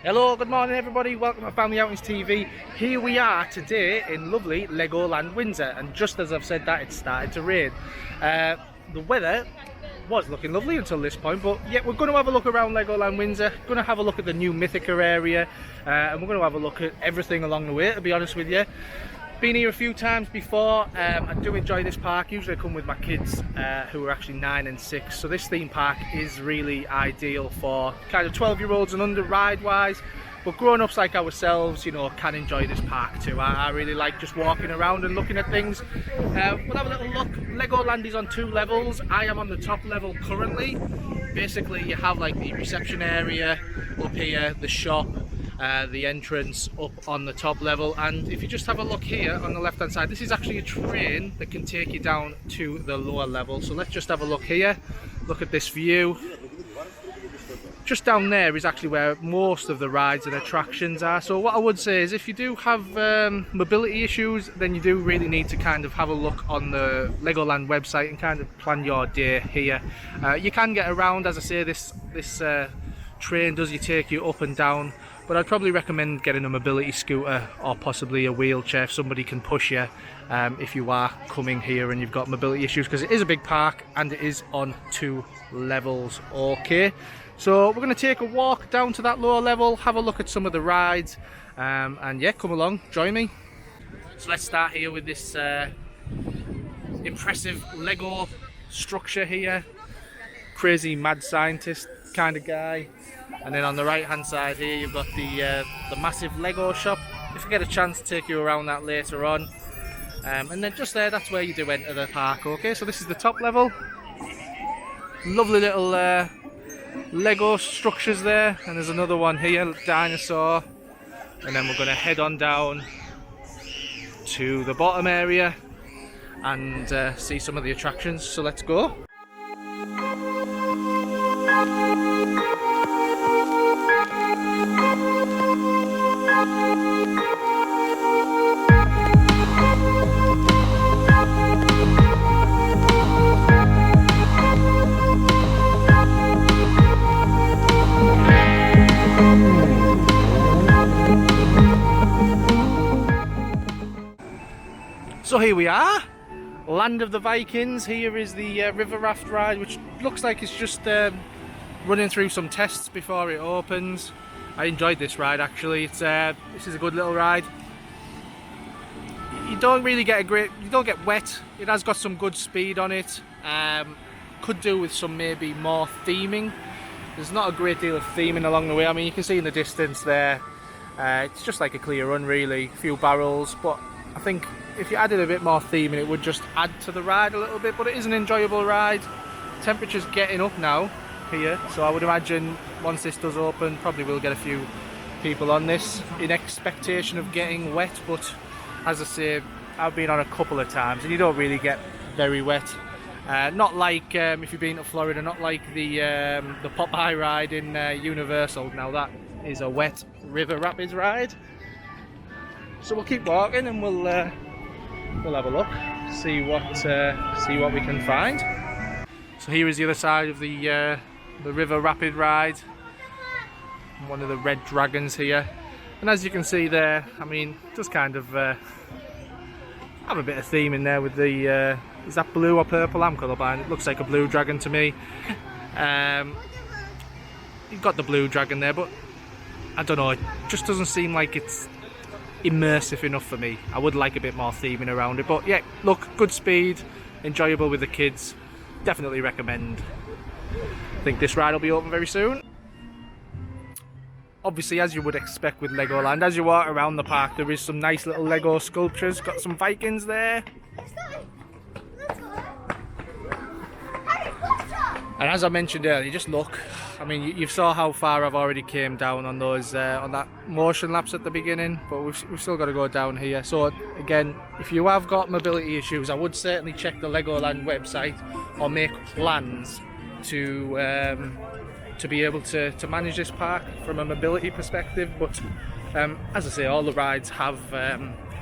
Hello, good morning everybody, welcome to Family Outings TV. Here we are today in lovely Legoland Windsor, and just as I've said that, it started to rain. The weather was looking lovely until this point, but yeah, we're going to have a look around Legoland Windsor, going to have a look at the new Mythica area, and we're going to have a look at everything along the way, to be honest with you. Been here a few times before. I do enjoy this park. Usually I come with my kids who are actually 9 and 6, so this theme park is really ideal for kind of 12-year-olds and under ride wise, but grown-ups like ourselves, you know, can enjoy this park too. I really like just walking around and looking at things. We'll have a little look. Legoland is on 2 levels. I am on the top level currently. Basically you have like the reception area up here, the shop, the entrance up on the top level, and if you just have a look here on the left hand side, this is actually a train that can take you down to the lower level. So let's just have a look here, look at this view. Just down there is actually where most of the rides and attractions are. So what I would say is if you do have mobility issues, then you do really need to kind of have a look on the Legoland website and kind of plan your day here. You can get around, as I say, this train does take you up and down, but I'd probably recommend getting a mobility scooter or possibly a wheelchair if somebody can push you if you are coming here and you've got mobility issues, because it is a big park and it is on 2 levels. Okay, so we're going to take a walk down to that lower level, have a look at some of the rides, and yeah, come along, join me. So let's start here with this impressive Lego structure here, crazy mad scientist kind of guy. And then on the right hand side here you've got the massive Lego shop. If I get a chance to take you around that later on. And then just there, that's where you do enter the park. Okay, so this is the top level. Lovely little Lego structures there, and there's another one here, dinosaur. And then we're going to head on down to the bottom area and see some of the attractions, so let's go. So here we are, Land of the Vikings. Here is the river raft ride, which looks like it's just running through some tests before it opens. I enjoyed this ride actually. This is a good little ride. You don't really get you don't get wet. It has got some good speed on it. Could do with some maybe more theming. There's not a great deal of theming along the way. I mean, you can see in the distance there, it's just like a clear run really, a few barrels, but I think if you added a bit more theming it would just add to the ride a little bit, but it is an enjoyable ride. Temperature's getting up now here, so I would imagine once this does open probably we'll get a few people on this in expectation of getting wet, but as I say, I've been on a couple of times and you don't really get very wet. Not like if you've been to Florida, not like the Popeye ride in Universal. Now that is a wet river rapids ride. So we'll keep walking and we'll have a look, see what we can find. So here is the other side of the river rapid ride. One of the red dragons here, and as you can see there, I mean, just kind of have a bit of theme in there with the is that blue or purple? I'm colourblind. It looks like a blue dragon to me. You've got the blue dragon there, but I don't know, it just doesn't seem like it's immersive enough for me. I would like a bit more theming around it, but yeah, look, good speed, enjoyable with the kids, definitely recommend. I think this ride will be open very soon. Obviously, as you would expect with Legoland, as you walk around the park there is some nice little Lego sculptures. Got some Vikings there, and as I mentioned earlier, just look, I mean, you saw how far I've already came down on those on that motion laps at the beginning, but we've still got to go down here. So again, if you have got mobility issues, I would certainly check the Legoland website or make plans to be able to manage this park from a mobility perspective. But as I say, all the rides have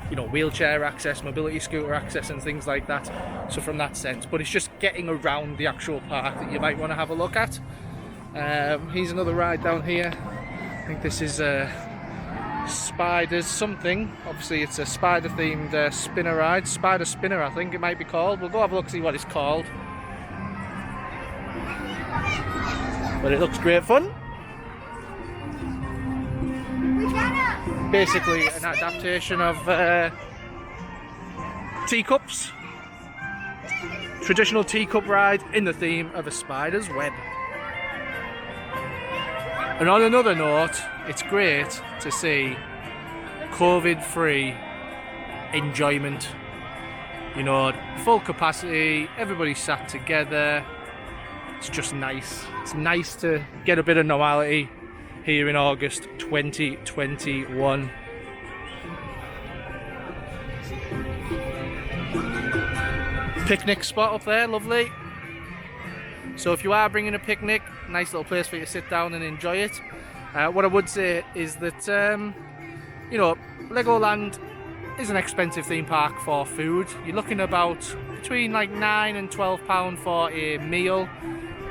you know, wheelchair access, mobility scooter access and things like that, so from that sense, but it's just getting around the actual park that you might want to have a look at. Here's another ride down here, think this is Spiders something. Obviously it's a spider themed spinner ride. Spider spinner I think it might be called. We'll go have a look see what it's called. But it looks great fun. Basically an adaptation of teacups. Traditional teacup ride in the theme of a spider's web. And on another note, it's great to see COVID-free enjoyment. You know, full capacity, everybody sat together. It's just nice. It's nice to get a bit of normality here in August 2021. Picnic spot up there, lovely. So if you are bringing a picnic, nice little place for you to sit down and enjoy it. What I would say is that, you know, Legoland is an expensive theme park for food. You're looking about between like £9 and £12 for a meal,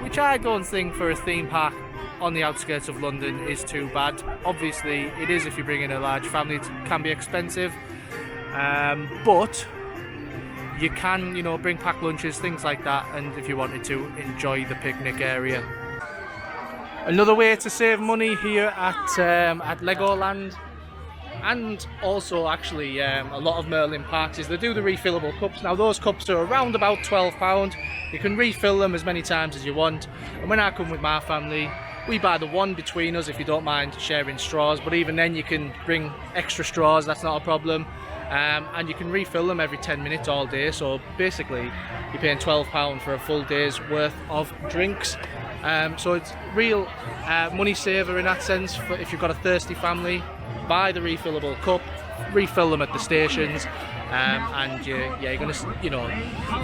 which I don't think for a theme park on the outskirts of London is too bad. Obviously it is if you bring in a large family, it can be expensive, but you can, you know, bring packed lunches, things like that, and if you wanted to, enjoy the picnic area. Another way to save money here at Legoland, and also actually a lot of Merlin parks, is they do the refillable cups. Now those cups are around about £12. You can refill them as many times as you want, and when I come with my family, we buy the one between us if you don't mind sharing straws, but even then you can bring extra straws, that's not a problem. And you can refill them every 10 minutes all day, so basically you're paying £12 for a full day's worth of drinks. So it's real money saver in that sense. For if you've got a thirsty family, buy the refillable cup, refill them at the stations, and you're going to, you know,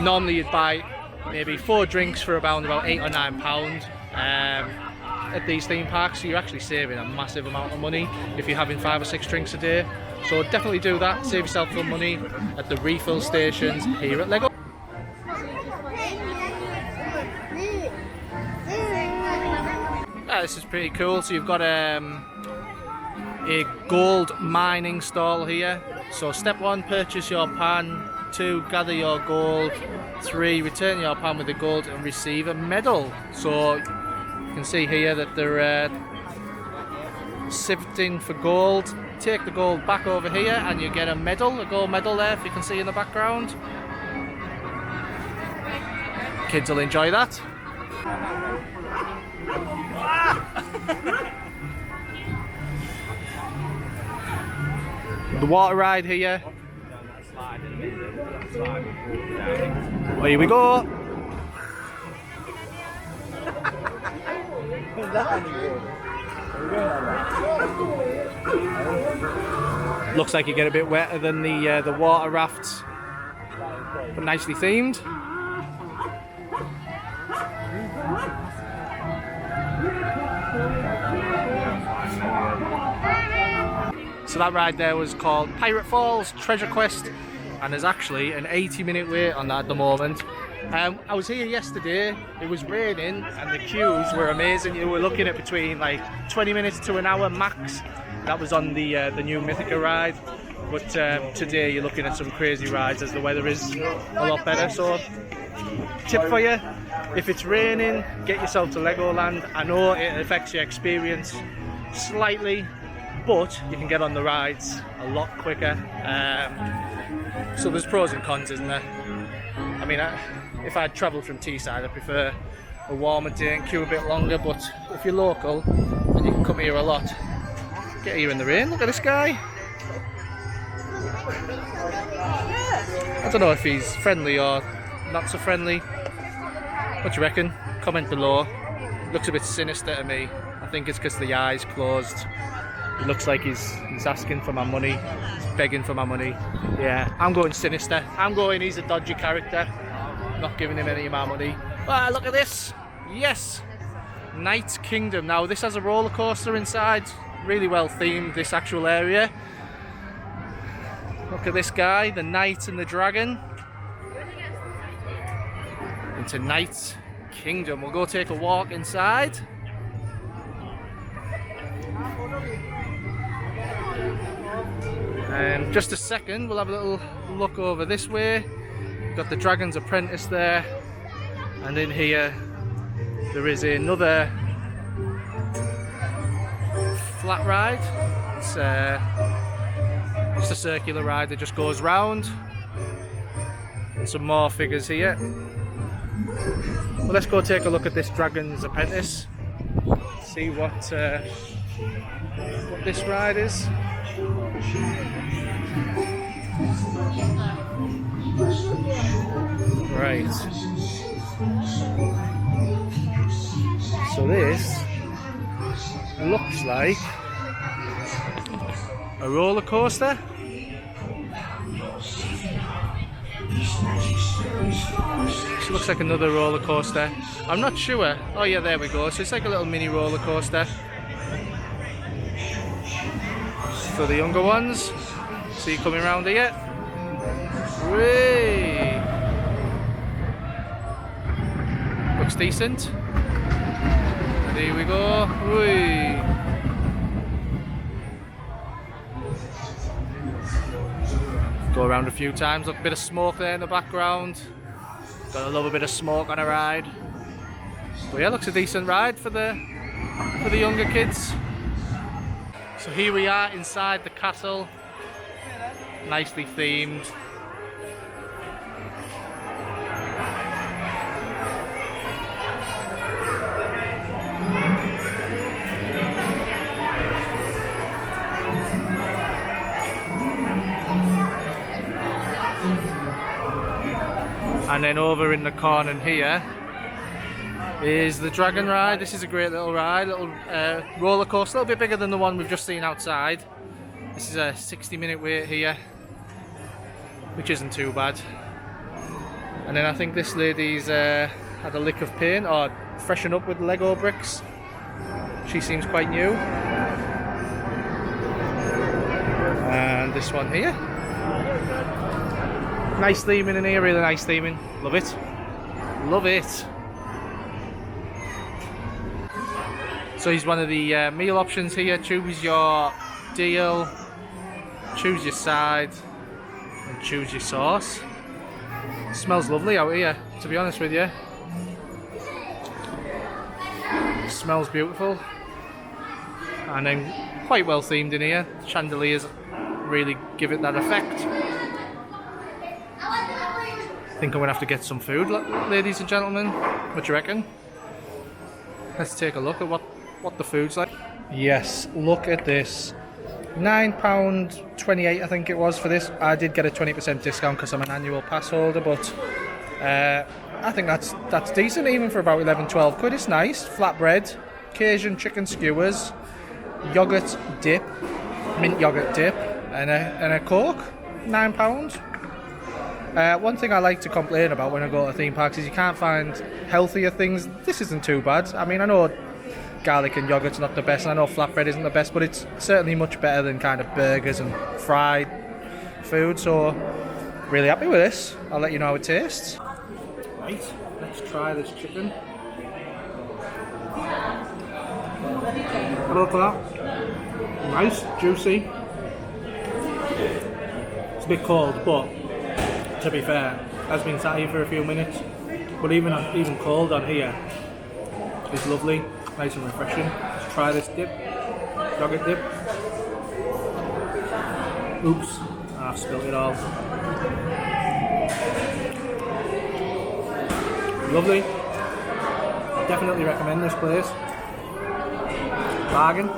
normally you'd buy maybe 4 drinks for about £8 or £9 at these theme parks, so you're actually saving a massive amount of money if you're having 5 or 6 drinks a day. So definitely do that, save yourself some money at the refill stations here at Lego. This is pretty cool. So you've got a gold mining stall here. So step 1, purchase your pan. 2, gather your gold. 3, return your pan with the gold and receive a medal. So you can see here that they're sifting for gold. Take the gold back over here and you get a medal, a gold medal there, if you can see in the background. Kids will enjoy that. The water ride here. Here we go. Looks like you get a bit wetter than the water rafts, but nicely themed. So that ride there was called Pirate Falls Treasure Quest, and there's actually an 80-minute wait on that at the moment. I was here yesterday, it was raining and the queues were amazing. You were looking at between like 20 minutes to an hour max. That was on the new Mythica ride, but today you're looking at some crazy rides as the weather is a lot better. So tip for you, if it's raining, get yourself to Legoland. I know it affects your experience slightly, but you can get on the rides a lot quicker. So there's pros and cons, isn't there? I mean, if I'd travelled from Teesside, I'd prefer a warmer day and queue a bit longer, but if you're local and you can come here a lot, get here in the rain. Look at this guy. I don't know if he's friendly or not so friendly. What do you reckon? Comment below. Looks a bit sinister to me. I think it's because the eye's closed. It looks like he's asking for my money. He's begging for my money. Yeah, I'm going sinister. I'm going he's a dodgy character. Not giving him any of my money. Ah, look at this. Yes. Night Kingdom. Now this has a roller coaster inside. Really well themed, this actual area. Look at this guy, the Knight and the Dragon. Into Night Kingdom. We'll go take a walk inside. And just a second, we'll have a little look over this way. Got the Dragon's Apprentice there, and in here there is another flat ride. It's just a circular ride that just goes round. And some more figures here. Well, let's go take a look at this Dragon's Apprentice. See what this ride is. Right. So this looks like a roller coaster. This looks like another roller coaster. I'm not sure. Oh yeah, there we go. So it's like a little mini roller coaster for the younger ones. See you coming around here. Whee! Looks decent. There we go. Whee! Go around a few times. Look, a bit of smoke there in the background. Gotta love a bit of smoke on a ride. But yeah, looks a decent ride for the younger kids. So here we are inside the castle, nicely themed. And then over in the corner here is the Dragon Ride. This is a great little ride, little roller coaster, a little bit bigger than the one we've just seen outside. This is a 60-minute wait here, which isn't too bad. And then I think this lady's had a lick of paint or freshen up with Lego bricks. She seems quite new. And this one here. Nice theming in here, really nice theming. Love it. Love it. So he's one of the meal options here. Choose your deal, choose your side, and choose your sauce. Smells lovely out here, to be honest with you. Smells beautiful. And then quite well themed in here. Chandeliers really give it that effect. I think I'm going to have to get some food, ladies and gentlemen. What do you reckon? Let's take a look at what the food's like. Yes, look at this. £9.28 I think it was for this. I did get a 20% discount because I'm an annual pass holder, but I think that's decent even for about 11-12 quid. It's nice. Flatbread, Cajun chicken skewers, yogurt dip, mint yogurt dip, and a Coke. £9. One thing I like to complain about when I go to theme parks is you can't find healthier things. This isn't too bad. I mean, I know garlic and yogurt's not the best, and I know flatbread isn't the best, but it's certainly much better than kind of burgers and fried food, so really happy with this. I'll let you know how it tastes. Right, let's try this chicken. Have a look at that. Nice, juicy. It's a bit cold, but to be fair, has been sat here for a few minutes, but even cold on here is lovely, nice and refreshing. Let's try this dip, yogurt dip. Oops, I've spilled it all. Lovely. Definitely recommend this place. Bargain.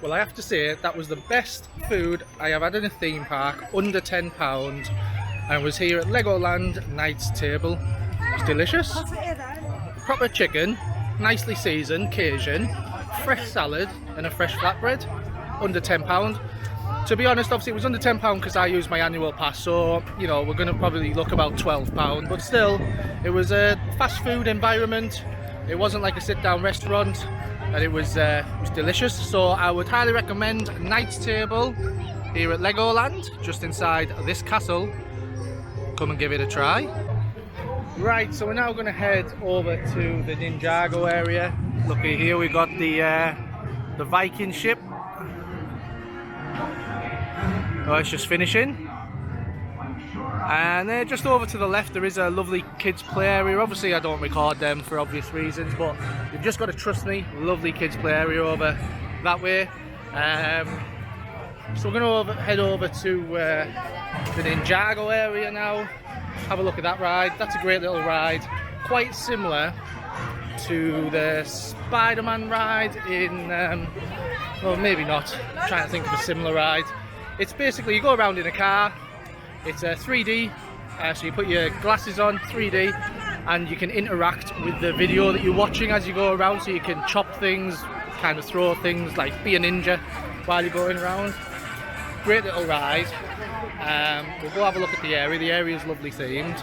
Well, I have to say that was the best food I have had in a theme park, under £10, and was here at Legoland Knight's Table. It's delicious. Proper chicken, nicely seasoned, Cajun, fresh salad and a fresh flatbread, under £10. To be honest, obviously it was under £10 because I used my annual pass, so you know we're going to probably look about £12, but still, it was a fast food environment. It wasn't like a sit-down restaurant. And it was delicious, so I would highly recommend Knight's Table here at Legoland, just inside this castle. Come and give it a try. Right, so we're now going to head over to the Ninjago area. Looky here, we got the Viking ship. Oh, it's just finishing. And just over to the left there is a lovely kids play area. Obviously I don't record them for obvious reasons, but you've just got to trust me, lovely kids play area over that way. So we're going to head over to the Ninjago area now, have a look at that ride. That's a great little ride, quite similar to the Spider-Man ride in, well maybe not, I'm trying to think of a similar ride. It's basically you go around in a car. It's a 3D, so you put your glasses on, 3D, and you can interact with the video that you're watching as you go around, so you can chop things, kind of throw things, like be a ninja while you're going around. Great little ride. We'll go have a look at the area. The area is lovely themed.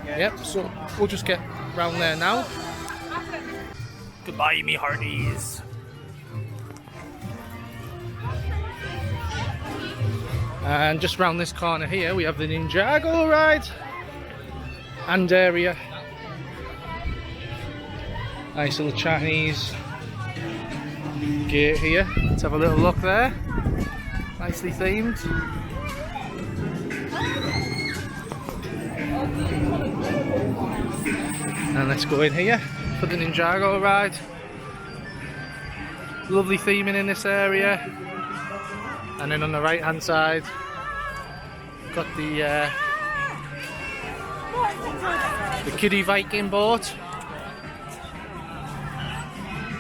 Yep, so we'll just get round there now. Goodbye, me hearties. And just round this corner here we have the Ninjago ride and area. Nice little Chinese gate here. Let's have a little look there. Nicely themed. And let's go in here for the Ninjago ride. Lovely theming in this area. And then on the right hand side, got the kiddie Viking boat.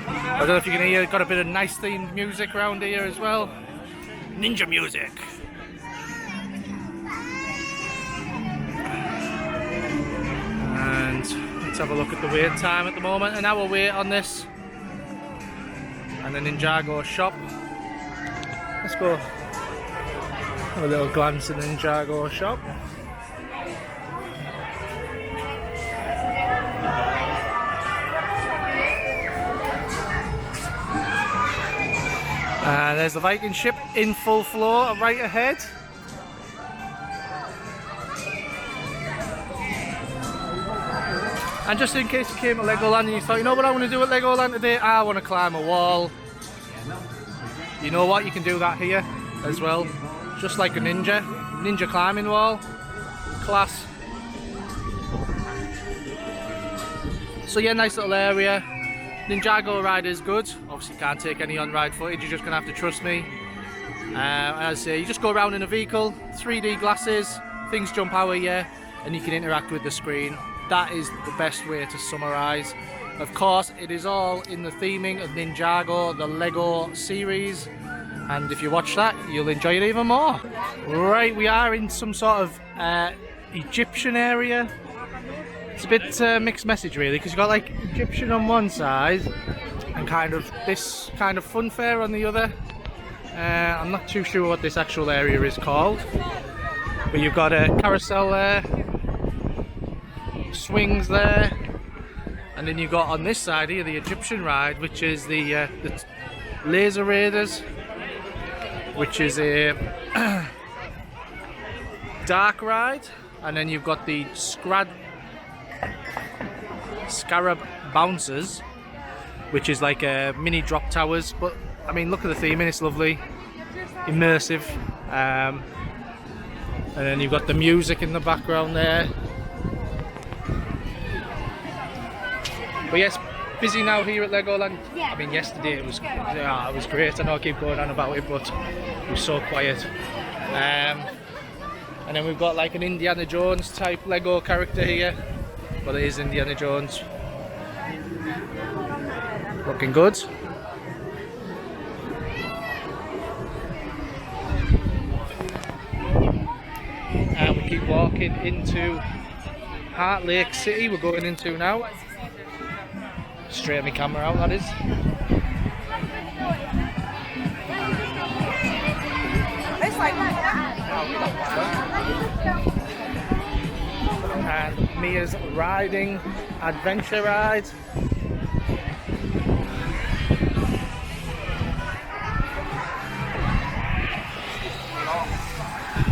I don't know if you can hear, got a bit of nice themed music around here as well. Ninja music. And let's have a look at the wait time at the moment. An hour wait on this. And the Ninjago Shop. Let's go have a little glance at the Ninjago Shop. And there's the Viking ship in full flow right ahead. And just in case you came to Legoland and you thought, you know what I want to do at Legoland today? I want to climb a wall. You know what, you can do that here as well. Just like a ninja climbing wall. Class. So yeah, nice little area. Ninjago ride is good. Obviously you can't take any on-ride footage, you're just going to have to trust me. As I say, you just go around in a vehicle, 3D glasses, things jump out at you, and you can interact with the screen. That is the best way to summarise. Of course, it is all in the theming of Ninjago, the Lego series, and if you watch that, you'll enjoy it even more. Right, we are in some sort of Egyptian area. It's a bit mixed message really, because you've got like Egyptian on one side and kind of this kind of fun fair on the other. I'm not too sure what this actual area is called, but you've got a carousel there, swings there, and then you've got on this side here the Egyptian ride, which is the Laser Raiders, which is a dark ride, and then you've got the Scarab Bouncers, which is like mini drop towers. But I mean, look at the theming, it's lovely, immersive, and then you've got the music in the background there. But yes, busy now here at Legoland. I mean, yesterday it was great. I know I keep going on about it, but it was so quiet. And then we've got like an Indiana Jones type Lego character here. Well, it is Indiana Jones. Looking good. And we keep walking into Heart Lake City. We're going into now. Straight my camera out, that is. And Mia's riding adventure ride.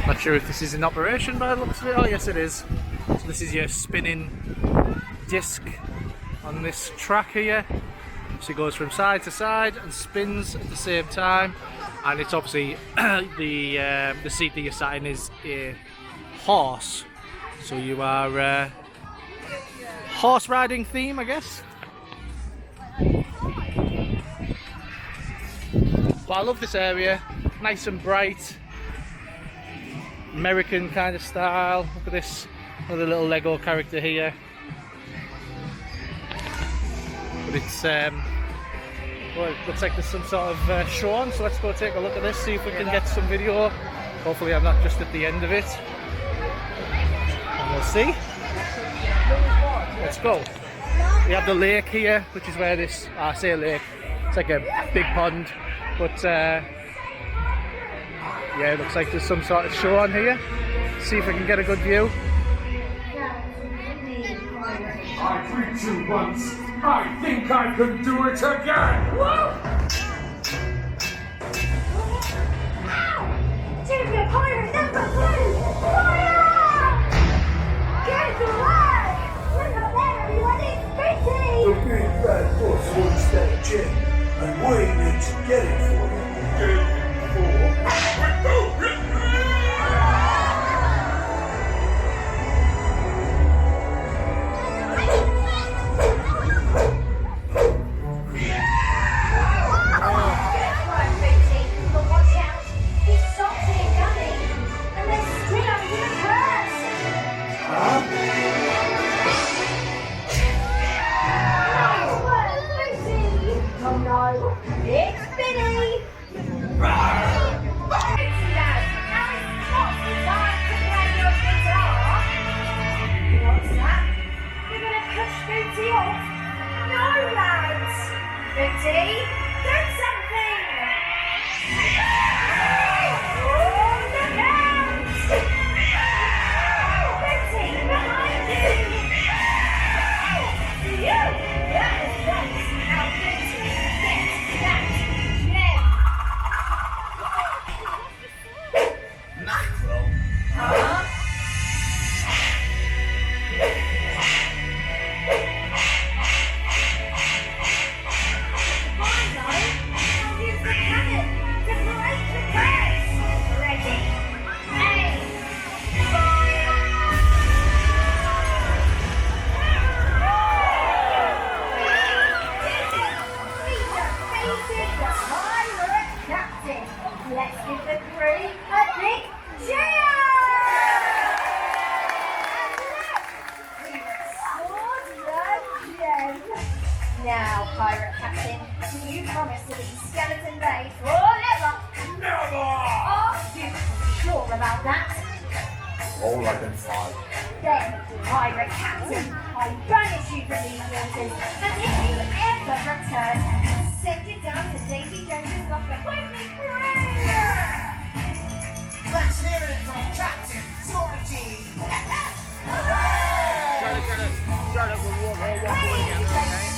Not sure if this is in operation by the looks of it. Oh yes, it is. So this is your spinning disc on this track here. So it goes from side to side and spins at the same time. and it's obviously the seat that you're sat in is a horse, so you are horse riding theme, I guess. But I love this area, nice and bright, American kind of style. Look at this, another little Lego character here. But it's well, it looks like there's some sort of show on, so let's go take a look at this, see if we can get some video. Hopefully I'm not just at the end of it, and we'll see. Let's go. We have the lake here, which is where this, I say lake, it's like a big pond, but yeah, it looks like there's some sort of show on here. See if we can get a good view. I preached you once. I think I can do it again. Ow! Champion pirate number 2! Fire! Get to work! Look up there, everyone, it's Betty! The big bad boss wants that gem, and we need to get it for you. Get it for? Now, Pirate Captain, do you promise to leave Skeleton Bay forever? Never! Are you sure about that? All I can find. Then, Pirate Captain, I banish you from these waters, and if you ever return, send it down to Davy Jones's locker with me forever! Let's hear it from Captain Sortie! Shut up, we'll walk all one way together, okay?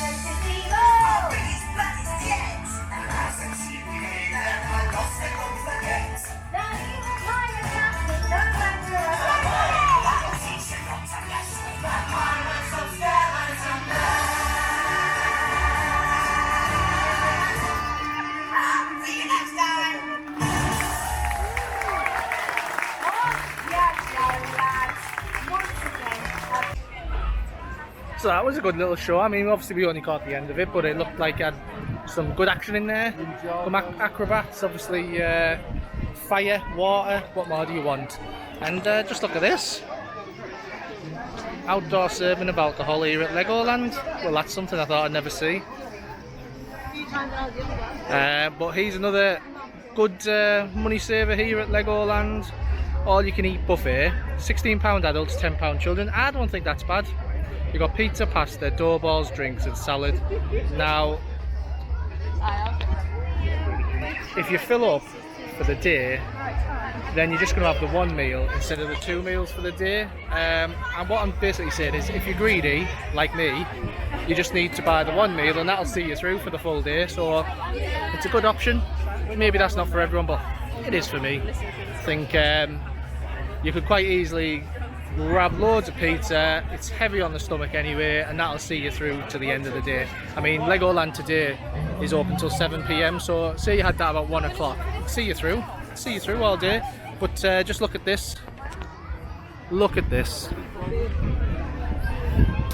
So that was a good little show. I mean, obviously we only caught the end of it, but it looked like it had some good action in there. Some acrobats, obviously fire, water, what more do you want? And just look at this. Outdoor serving of alcohol here at Legoland. Well, that's something I thought I'd never see. But here's another good money saver here at Legoland. All you can eat buffet, £16 adults, £10 children. I don't think that's bad. You got pizza, pasta, dough balls, drinks and salad. Now, if you fill up for the day, then you're just going to have the one meal instead of the 2 meals for the day. And what I'm basically saying is, if you're greedy, like me, you just need to buy the one meal and that'll see you through for the full day. So it's a good option. Maybe that's not for everyone, but it is for me. I think you could quite easily grab loads of pizza. It's heavy on the stomach anyway, and that'll see you through to the end of the day. I mean, Legoland today is open till 7 p.m, so say you had that about 1 o'clock, see you through all day. But just look at this. Look at this.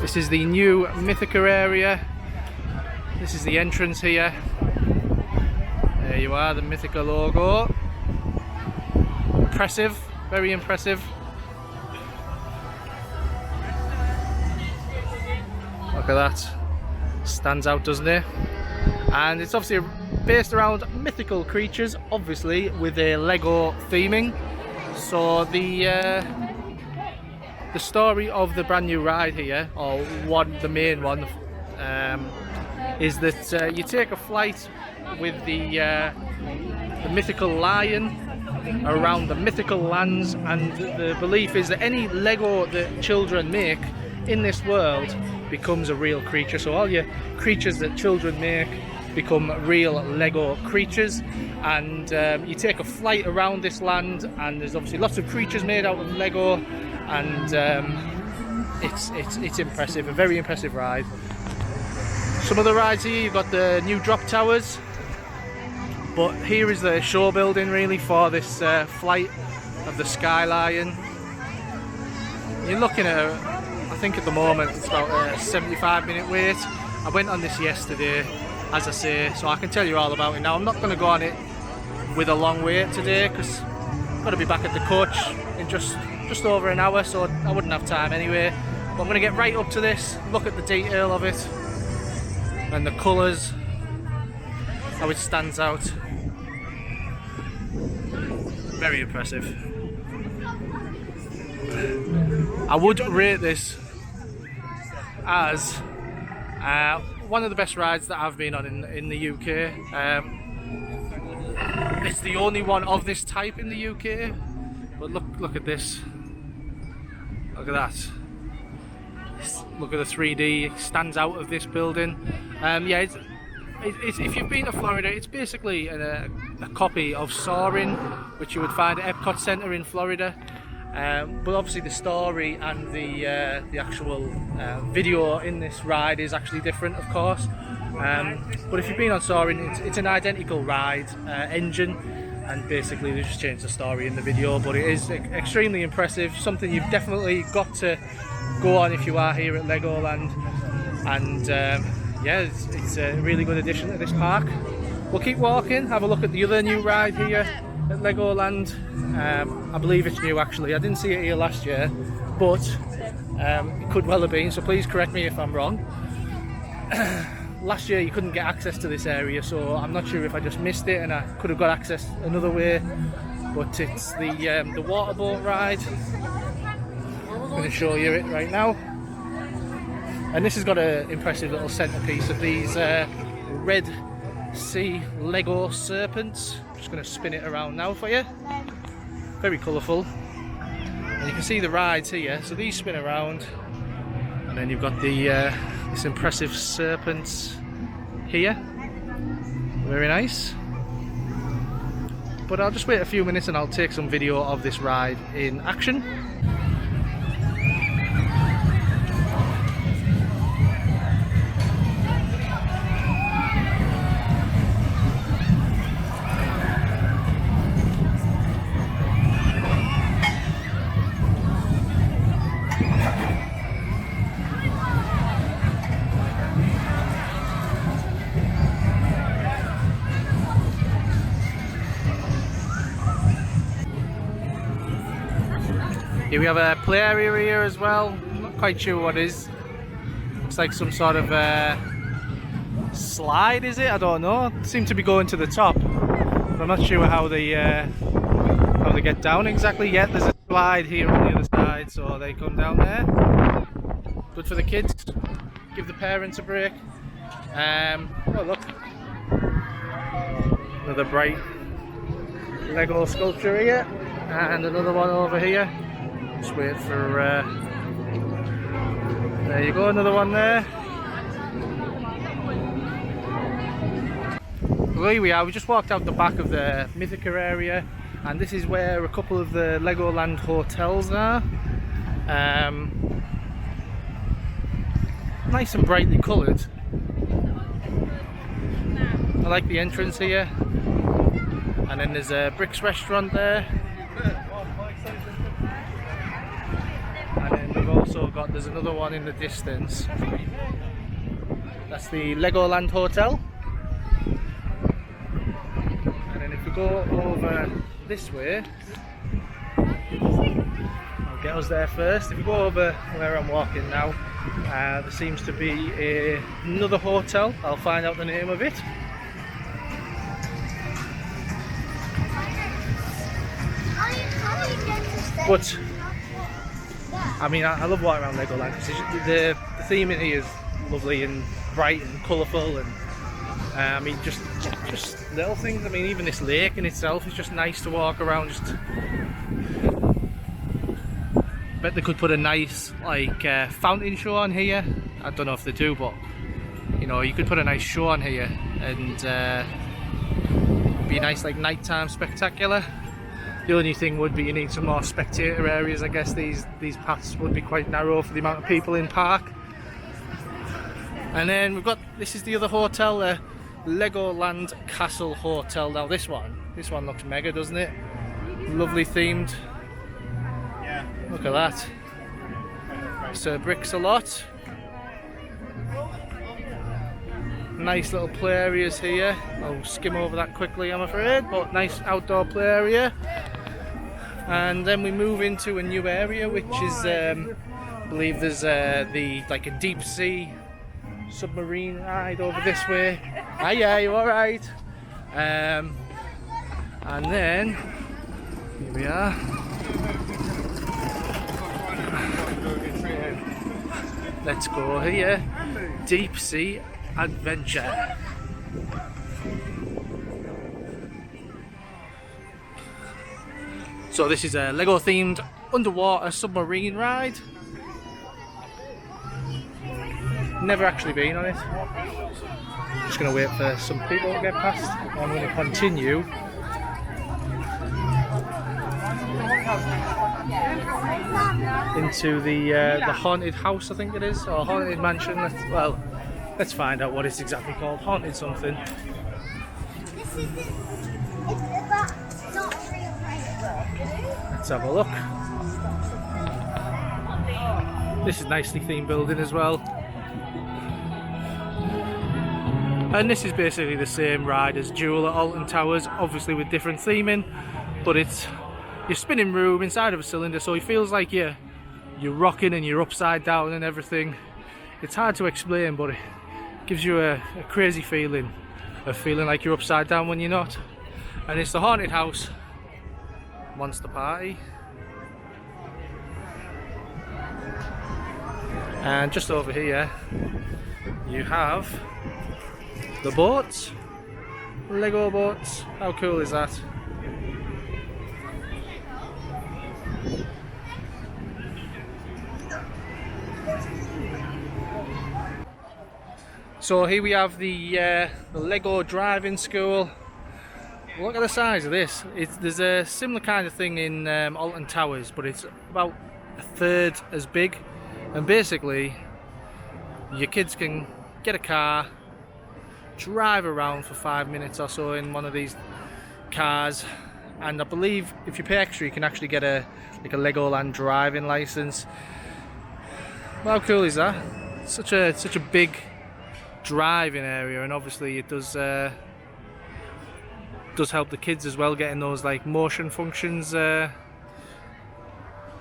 This is the new Mythica area. This is the entrance here. There you are, the Mythica logo. Impressive, very impressive. Look at that. Stands out, doesn't it? And it's obviously based around mythical creatures, obviously with a Lego theming. So the story of the brand new ride here, or the main one, is that you take a flight with the mythical lion around the mythical lands, and the belief is that any Lego that children make in this world becomes a real creature. So all your creatures that children make become real Lego creatures, and you take a flight around this land, and there's obviously lots of creatures made out of Lego, and it's impressive, a very impressive ride. Some of the rides here, you've got the new drop towers, but here is the show building really for this flight of the Sky Lion. You're looking at, I think at the moment it's about a 75-minute wait. I went on this yesterday, as I say, so I can tell you all about it now. I'm not going to go on it with a long wait today because I've got to be back at the coach in just over an hour, so I wouldn't have time anyway. But I'm going to get right up to this, look at the detail of it and the colours, how it stands out. Very impressive. I would rate this as one of the best rides that I've been on in the UK. It's the only one of this type in the UK. But look at this. Look at that. Look at the 3D. It stands out of this building. Yeah, it's, if you've been to Florida, it's basically a copy of Soarin', which you would find at Epcot Center in Florida. But obviously the story and the actual video in this ride is actually different, of course. But if you've been on Soarin', it's an identical ride engine, and basically they just changed the story in the video. But it is extremely impressive, something you've definitely got to go on if you are here at Legoland. And yeah, it's a really good addition to this park. We'll keep walking, have a look at the other new ride here at Legoland. I believe it's new actually. I didn't see it here last year, but it could well have been, so please correct me if I'm wrong. Last year you couldn't get access to this area, so I'm not sure if I just missed it and I could have got access another way. But it's the waterboat ride. I'm going to show you it right now. And this has got an impressive little centerpiece of these Red Sea Lego serpents. I'm just going to spin it around now for you. Very colourful. And you can see the rides here. So these spin around, and then you've got the this impressive serpents here. Very nice. But I'll just wait a few minutes and I'll take some video of this ride in action. Here we have a play area here as well. I'm not quite sure what it is. Looks like some sort of slide, is it? I don't know. It seems to be going to the top. But I'm not sure how they get down exactly yet. There's a slide here on the other side, so they come down there. Good for the kids. Give the parents a break. Oh look. Another bright Lego sculpture here. And another one over here. Just wait for, there you go, another one there. Well, here we are, we just walked out the back of the Mythica area, and this is where a couple of the Legoland hotels are. Nice and brightly coloured. I like the entrance here. And then there's a Bricks restaurant there. And then we've also got, there's another one in the distance. That's the Legoland Hotel. And then if we go over this way, I'll get us there first. If we go over where I'm walking now, there seems to be another hotel. I'll find out the name of it. But I mean, I love walking around Legoland because the theme in here is lovely and bright and colourful, and I mean, just little things. I mean, even this lake in itself is just nice to walk around. Just bet they could put a nice like fountain show on here. I don't know if they do, but you know, you could put a nice show on here and be nice like nighttime spectacular. The only thing would be you need some more spectator areas. I guess these paths would be quite narrow for the amount of people in park. And then we've got, this is the other hotel, Legoland Castle Hotel. Now this one looks mega, doesn't it? Lovely themed. Yeah. Look at that. So bricks a lot. Nice little play areas here. I'll skim over that quickly, I'm afraid, but nice outdoor play area. And then we move into a new area, which is I believe there's like a deep sea submarine ride over this way. Hiya, you all right? And then here we are. Let's go here. Deep sea adventure. So this is a Lego themed underwater submarine ride. Never actually been on it. Just going to wait for some people to get past. I'm going to continue into the haunted house, I think it is, or haunted mansion. Let's find out what it's exactly called. Haunted something. Let's have a look. This is nicely themed building as well. And this is basically the same ride as Jewel at Alton Towers, obviously with different theming, but it's your spinning room inside of a cylinder, so it feels like you're rocking and you're upside down and everything. It's hard to explain, but it gives you a crazy feeling of feeling like you're upside down when you're not. And it's the haunted house monster party. And just over here you have the boats, Lego boats. How cool is that? So here we have the Lego driving school. Look at the size of this. There's a similar kind of thing in Alton Towers, but it's about a third as big. And basically, your kids can get a car, drive around for 5 minutes or so in one of these cars, and I believe if you pay extra, you can actually get a Legoland driving license. How cool is that? Such a big driving area, and obviously it does help the kids as well, getting those like motion functions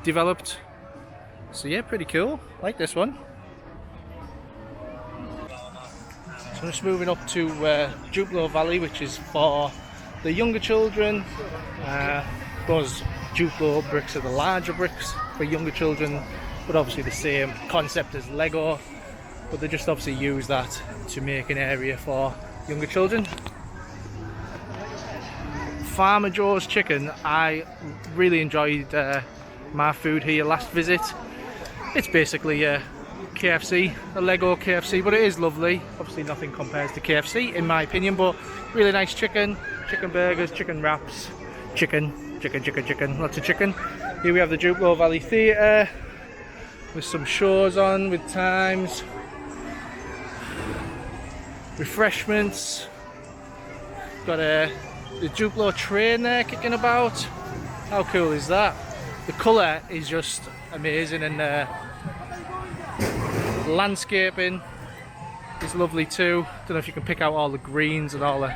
developed. So yeah, pretty cool. Like this one. So I'm just moving up to Jupe Low Valley, which is for the younger children. Those Jupe Low bricks are the larger bricks for younger children, but obviously the same concept as Lego, but they just obviously use that to make an area for younger children. Farmer Joe's Chicken. I really enjoyed my food here last visit. It's basically a KFC, a Lego KFC, but it is lovely. Obviously nothing compares to KFC in my opinion, but really nice chicken burgers, chicken wraps, chicken, lots of chicken. Here we have the Jupe Low Valley Theatre, with some shows on with times, refreshments. Got the Jupe Low train there kicking about. How cool is that? The colour is just amazing, and landscaping is lovely too. Don't know if you can pick out all the greens and all the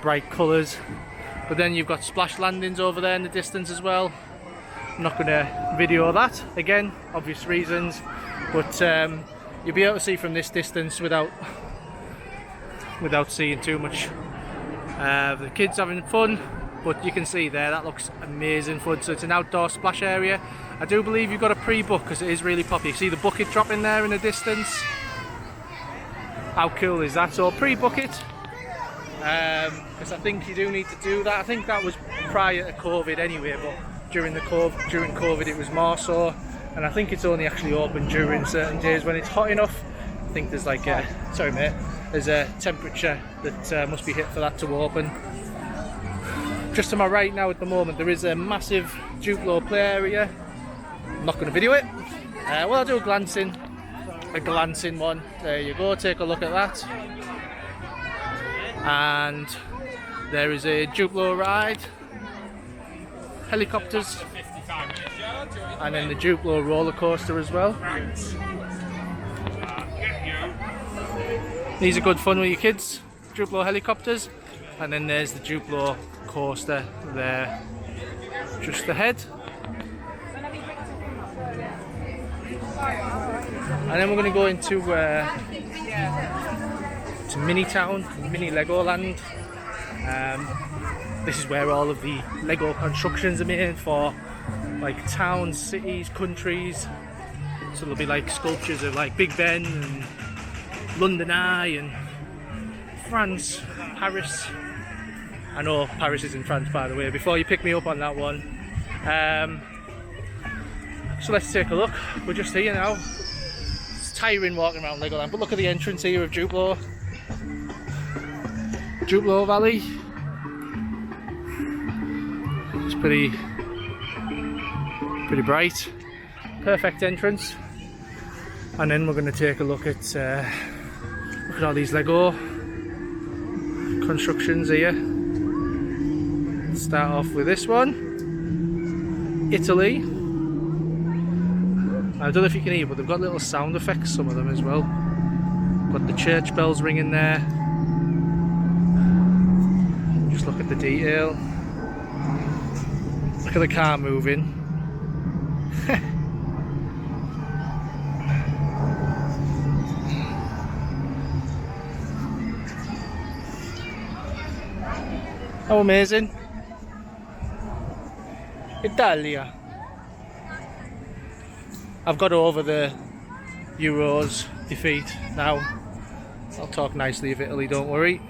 bright colours. But then you've got splash landings over there in the distance as well. I'm not going to video that again, obvious reasons, but you'll be able to see from this distance without seeing too much. The kids having fun, but you can see there that looks amazing fun. So it's an outdoor splash area. I do believe you've got a pre-book because it is really popular. You see the bucket dropping there in the distance. How cool is that? So pre-book it, because I think you do need to do that. I think that was prior to COVID anyway, but during COVID it was more so, and I think it's only actually open during certain days when it's hot enough. I think there's like a, sorry mate, there's a temperature that must be hit for that to open. Just to my right now at the moment there is a massive Jupe Low play area. I'm not going to video it. Well, I'll do a glancing one. There you go, take a look at that. And there is a Jupe Low ride, helicopters, and then the Jupe Low roller coaster as well. These are good fun with your kids, Jupe Low helicopters, and then there's the Jupe Low coaster there just ahead. And then we're going to go into Mini Town, Mini Legoland. This is where all of the Lego constructions are made for like towns, cities, countries. So there'll be like sculptures of like Big Ben and London Eye and France, Paris. I know Paris is in France, by the way, before you pick me up on that one. So let's take a look. We're just here now. It's tiring walking around Legoland, but look at the entrance here of Jupe Low. Jupe Low Valley. It's pretty bright. Perfect entrance. And then we're going to take a look at all these Lego constructions here. Start off with this one, Italy. I don't know if you can hear, but they've got little sound effects, some of them as well. Got the church bells ringing there. Just look at the detail. Look at the car moving. How amazing. Italia. I've got over the Euros defeat now. I'll talk nicely of Italy, don't worry.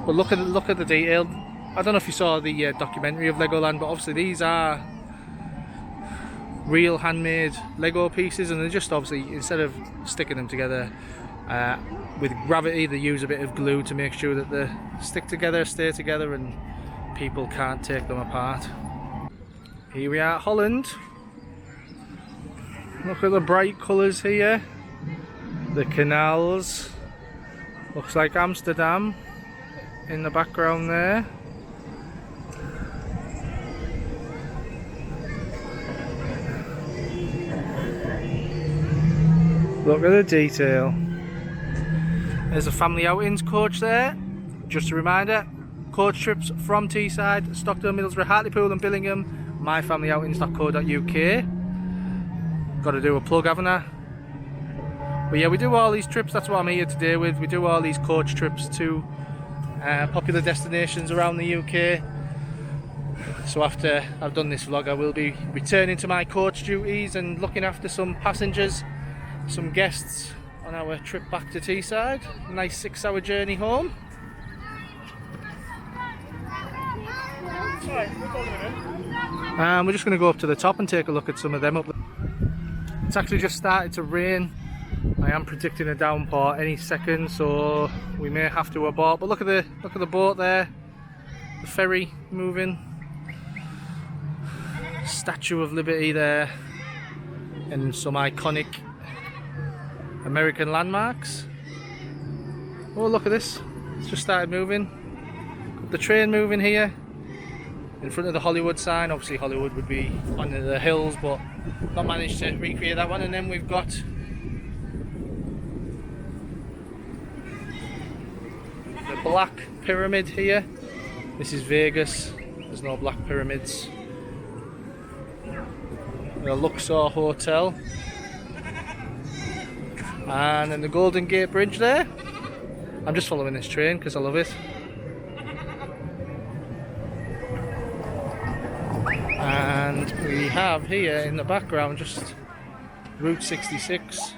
But look at the detail. I don't know if you saw the documentary of Legoland, but obviously these are real handmade Lego pieces, and they're just obviously, instead of sticking them together with gravity, they use a bit of glue to make sure that they stick together, stay together, and people can't take them apart. Here we are at Holland. Look at the bright colours here. The canals. Looks like Amsterdam in the background there. Look at the detail. There's a family outings coach there. Just a reminder, coach trips from Teesside, Stockton, Middlesbrough, Hartlepool and Billingham. myfamilyoutings.co.uk. Got to do a plug, haven't I? But yeah, we do all these trips, that's what I'm here today with. We do all these coach trips to popular destinations around the UK. So after I've done this vlog, I will be returning to my coach duties and looking after some passengers, some guests on our trip back to Teesside. A nice 6-hour journey home. And we're just going to go up to the top and take a look at some of them up there. It's actually just started to rain. I am predicting a downpour any second, so we may have to abort. But look at the boat there, the ferry moving. Statue of Liberty there, and some iconic American landmarks. Oh, look at this, it's just started moving. Got the train moving here in front of the Hollywood sign. Obviously Hollywood would be on the hills, but not managed to recreate that one. And then we've got the Black Pyramid here. This is Vegas, there's no black pyramids. The Luxor Hotel, and then the Golden Gate Bridge there. I'm just following this train because I love it. And we have here in the background just Route 66,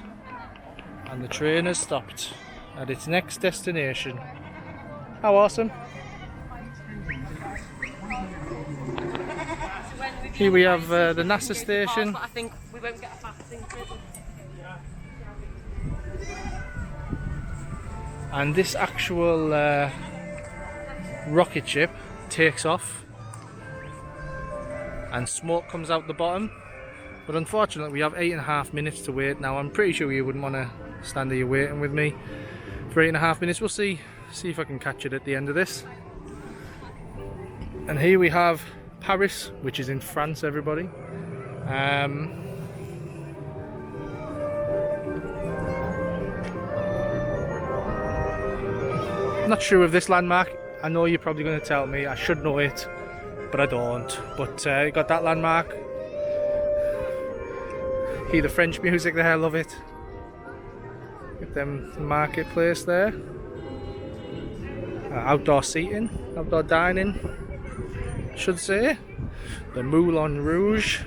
and the train has stopped at its next destination. How awesome! Here we have the NASA station. I think we won't get a fast thing through. And this actual rocket ship takes off and smoke comes out the bottom, but unfortunately we have 8.5 minutes to wait. Now I'm pretty sure you wouldn't want to stand here waiting with me for 8.5 minutes. We'll see if I can catch it at the end of this. And here we have Paris, which is in France, everybody. Not sure of this landmark. I know you're probably going to tell me I should know it, but I don't. But you got that landmark. Hear the French music there, I love it. Get them marketplace there. Outdoor seating, outdoor dining, should say. The Moulin Rouge.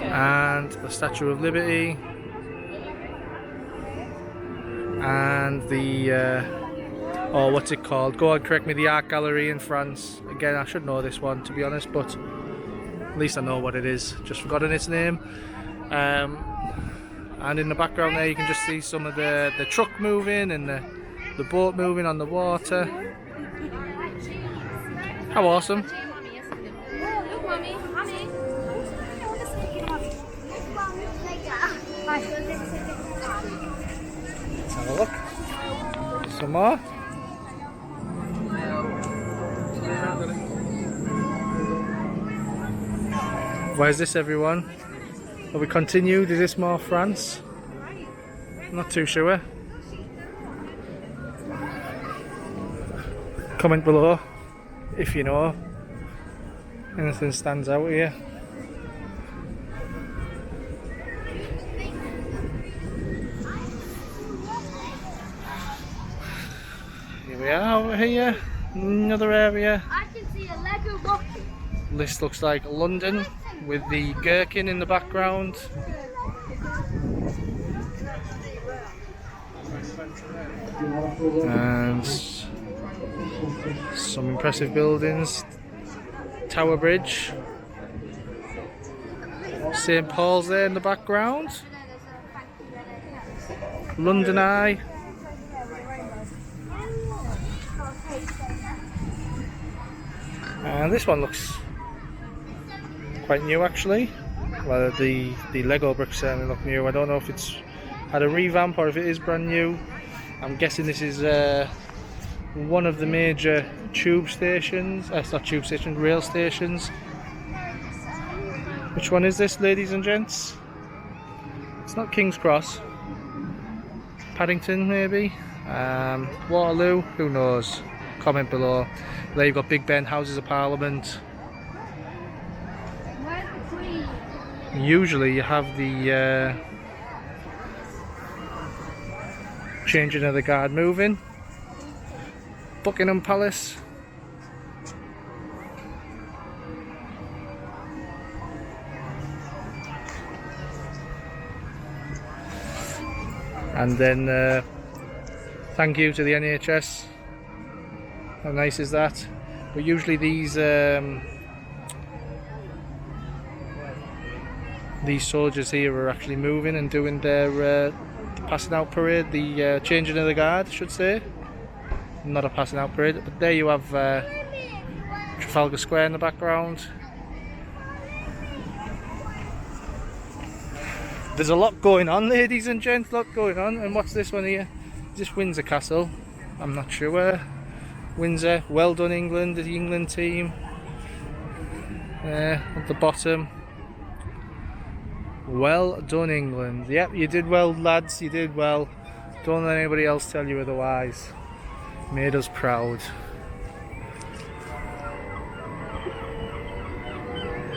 And the Statue of Liberty. And the oh, what's it called? Go on, correct me. The Art Gallery in France. Again, I should know this one, to be honest, but at least I know what it is. Just forgotten its name. And in the background there, you can just see some of the truck moving and the boat moving on the water. How awesome! Let's have a look. Some more. Where's this, everyone? Will we continue? Is this more France? Not too sure. Comment below if you know anything stands out here. Here we are over here, another area. I can see a Lego box. This looks like London with the gherkin in the background. And some impressive buildings. Tower Bridge. St. Paul's there in the background. London Eye. And this one looks quite new, actually. Well, the Lego bricks certainly look new. I don't know if it's had a revamp or if it is brand new. I'm guessing this is one of the major tube stations. It's not tube stations, rail stations. Which one is this, ladies and gents? It's not King's Cross. Paddington, maybe. Waterloo, who knows? Comment below. There you've got Big Ben, Houses of Parliament. Usually you have the changing of the guard moving. Buckingham Palace. And then thank you to the NHS. How nice is that? But usually these soldiers here are actually moving and doing their passing out parade, the changing of the guard, I should say. Not a passing out parade, but there you have Trafalgar Square in the background. There's a lot going on, ladies and gents, a lot going on. And what's this one here? Is this Windsor Castle? I'm not sure. Windsor, well done England, the England team. At the bottom. Well done England. Yep, you did well lads, you did well. Don't let anybody else tell you otherwise. Made us proud.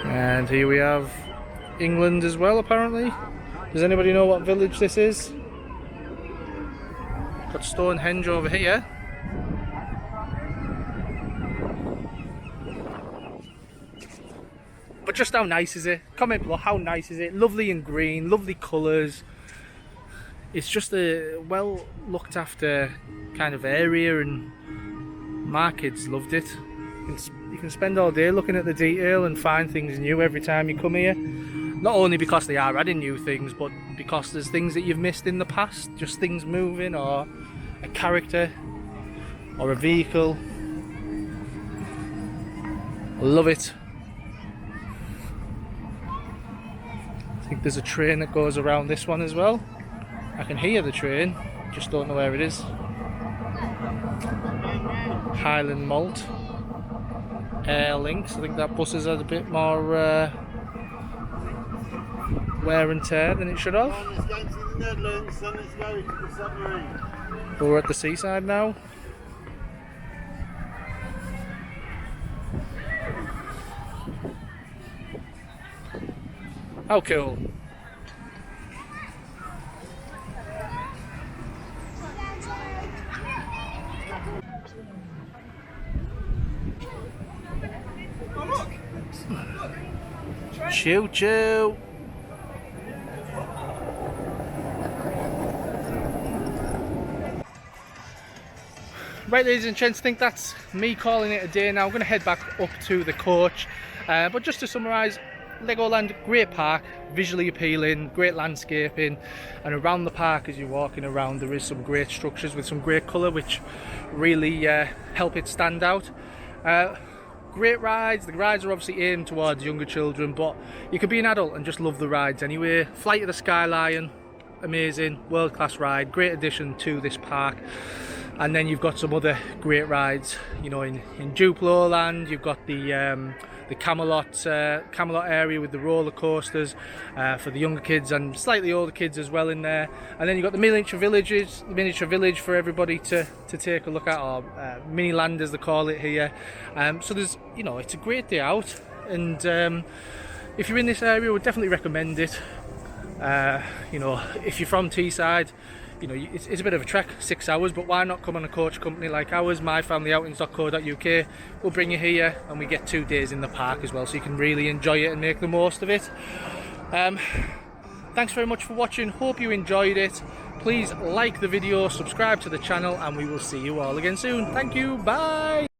And here we have England as well apparently. Does anybody know what village this is? Got Stonehenge over here. But just how nice is it? Comment below, how nice is it? Lovely and green, lovely colours. It's just a well looked after kind of area, and my kids loved it. You can spend all day looking at the detail and find things new every time you come here. Not only because they are adding new things, but because there's things that you've missed in the past. Just things moving, or a character, or a vehicle. I love it. I think there's a train that goes around this one as well. I can hear the train, just don't know where it is. Highland Malt. Air Links. I think that bus has had a bit more wear and tear than it should have. It's going to the Netherlands, then it's going to the submarine. But we're at the seaside now. How cool. Choo choo. Right, ladies and gents, I think that's me calling it a day now. I'm going to head back up to the coach. But just to summarise, Legoland, great park, visually appealing, great landscaping, and around the park as you're walking around there is some great structures with some great colour which really help it stand out. Great rides. The rides are obviously aimed towards younger children, but you could be an adult and just love the rides anyway. Flight of the Skyline, amazing, world-class ride, great addition to this park. And then you've got some other great rides, you know, in Jupe Low Land. You've got the Camelot area with the roller coasters for the younger kids and slightly older kids as well in there. And then you've got the miniature village for everybody to take a look at, or mini land as they call it here. So there's, you know, it's a great day out, and if you're in this area, I would definitely recommend it. You know, if you're from Teesside, you know, it's a bit of a trek, 6 hours, but why not come on a coach company like ours, myfamilyoutings.co.uk. We'll bring you here, and we get 2 days in the park as well, so you can really enjoy it and make the most of it. Thanks very much for watching, hope you enjoyed it. Please like the video, subscribe to the channel, and we will see you all again soon. Thank you, bye.